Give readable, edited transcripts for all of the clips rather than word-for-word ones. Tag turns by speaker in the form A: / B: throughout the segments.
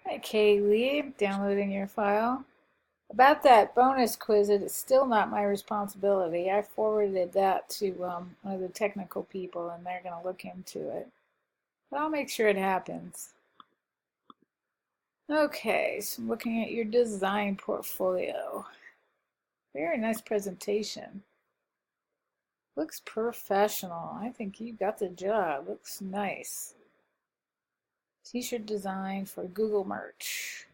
A: Hi, Kaylee. Downloading your file. About that bonus quiz, it is still not my responsibility. I forwarded that to one of the technical people, and they're going to look into it. But I'll make sure it happens. Okay, so I'm looking at your design portfolio. Very nice presentation. Looks professional. I think you got the job. Looks nice. T-shirt design for Google Merch.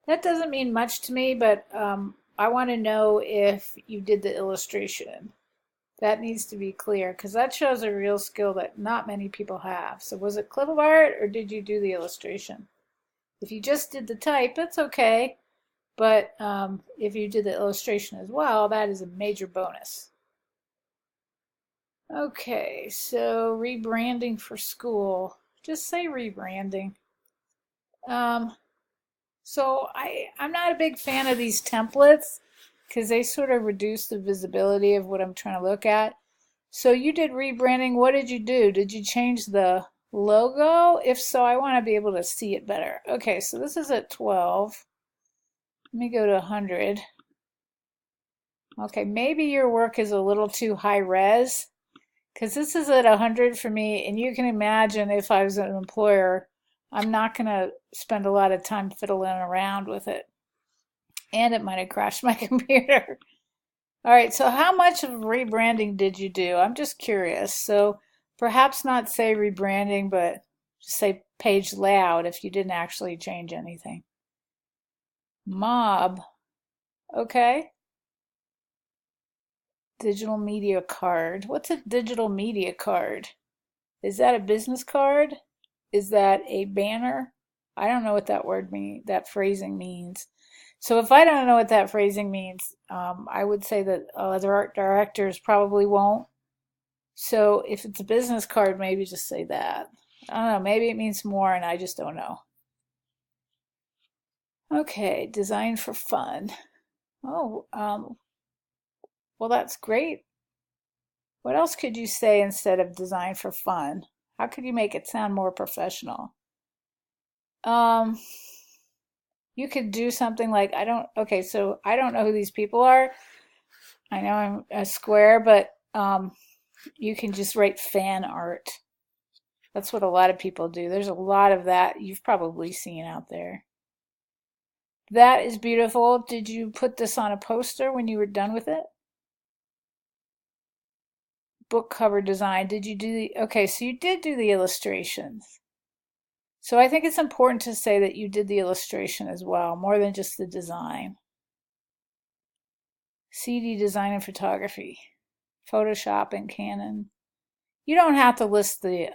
A: That doesn't mean much to me, but I want to know if you did the illustration. That needs to be clear because that shows a real skill that not many people have. So was it clip art or did you do the illustration? If you just did the type, that's okay. But if you did the illustration as well, that is a major bonus. Okay, so rebranding for school. Just say rebranding. So I'm not a big fan of these templates because they sort of reduce the visibility of what I'm trying to look at. So you did rebranding. What did you do? Did you change the logo? If so, I want to be able to see it better. Okay, so this is at 12. Let me go to 100. Okay, maybe your work is a little too high res because this is at 100 for me, and you can imagine if I was an employer, I'm not going to spend a lot of time fiddling around with it. And it might have crashed my computer. All right, so how much of rebranding did you do? I'm just curious. So perhaps not say rebranding, but just say page layout if you didn't actually change anything. Mob, okay. Digital media card. What's a digital media card? Is that a business card? Is that a banner? I don't know what that word means, that phrasing means. So if I don't know what that phrasing means, I would say that other art directors probably won't. So if it's a business card, maybe just say that. I don't know, maybe it means more and I just don't know. Okay, design for fun. Oh, well, that's great. What else could you say instead of design for fun? How could you make it sound more professional? Um, you could do something like, okay, so I don't know who these people are. I know I'm a square, but you can just write fan art. That's what a lot of people do. There's a lot of that you've probably seen out there. That is beautiful. Did you put this on a poster when you were done with it? Book cover design. Did you do okay, so you did do the illustrations. So I think it's important to say that you did the illustration as well, more than just the design. CD design and photography. Photoshop and Canon. You don't have to list the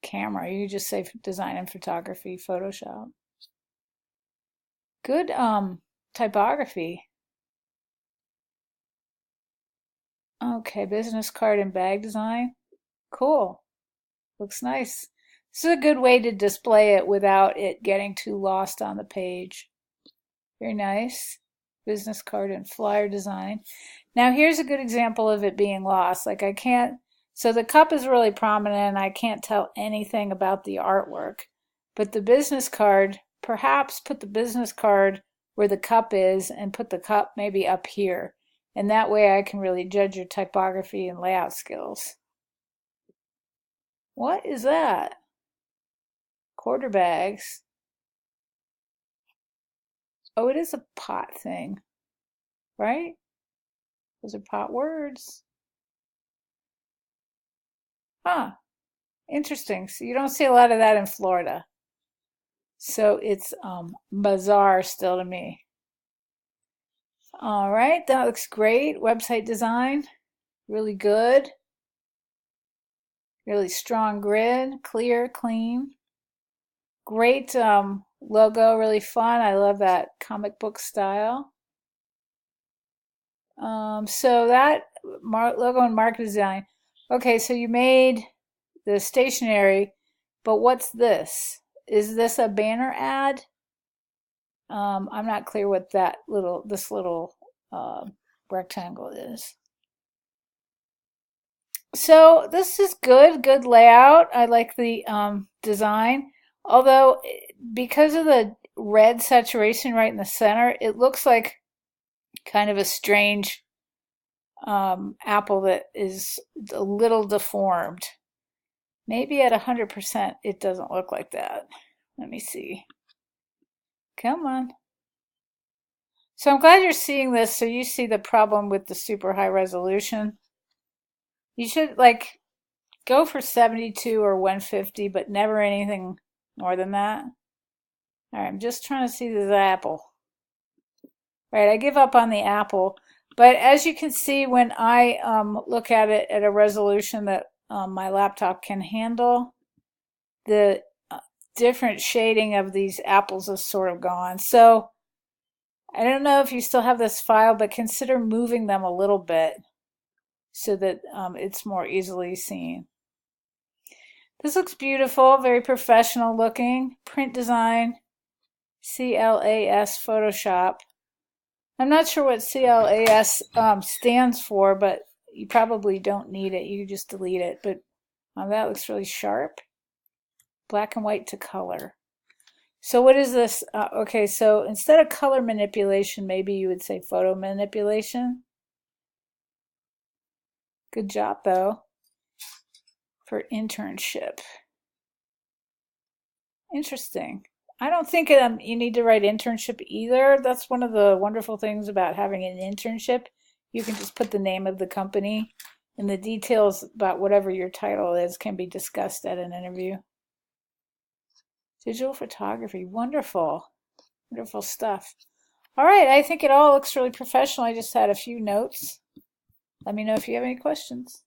A: camera. You just say design and photography, Photoshop. Good typography. Okay, business card and bag design. Cool. Looks nice. This is a good way to display it without it getting too lost on the page. Very nice. Business card and flyer design. Now here's a good example of it being lost. Like I can't, so the cup is really prominent and I can't tell anything about the artwork. But the business card, perhaps put the business card where the cup is and put the cup maybe up here. And that way I can really judge your typography and layout skills. What is that? Quarter bags. Oh, it is a pot thing, right? Those are pot words. Huh, interesting. So you don't see a lot of that in Florida. So it's bizarre still to me. All right, that looks great. Website design, really good. Really strong grid, clear, clean. Great logo, really fun. I love that comic book style. So that logo and market design. Okay, so you made the stationery, but what's this? Is this a banner ad? I'm not clear what this little rectangle is. So this is good layout. I like the design. Although, because of the red saturation right in the center, it looks like kind of a strange apple that is a little deformed. Maybe at 100% it doesn't look like that. Let me see. Come on. So I'm glad you're seeing this so you see the problem with the super high resolution. You should like go for 72 or 150, but never anything more than that. All right, I'm just trying to see this apple. Right, I give up on the apple. But as you can see, when I look at it at a resolution that my laptop can handle, the different shading of these apples is sort of gone. So I don't know if you still have this file, but consider moving them a little bit so that it's more easily seen. This looks beautiful, very professional looking. Print design, CLAS Photoshop. I'm not sure what CLAS stands for, but you probably don't need it. You just delete it. But that looks really sharp. Black and white to color. So what is this? Okay, so instead of color manipulation, maybe you would say photo manipulation. Good job, though, for internship. Interesting. I don't think you need to write internship either. That's one of the wonderful things about having an internship. You can just put the name of the company, and the details about whatever your title is can be discussed at an interview. Digital photography, wonderful. Wonderful stuff. All right, I think it all looks really professional. I just had a few notes. Let me know if you have any questions.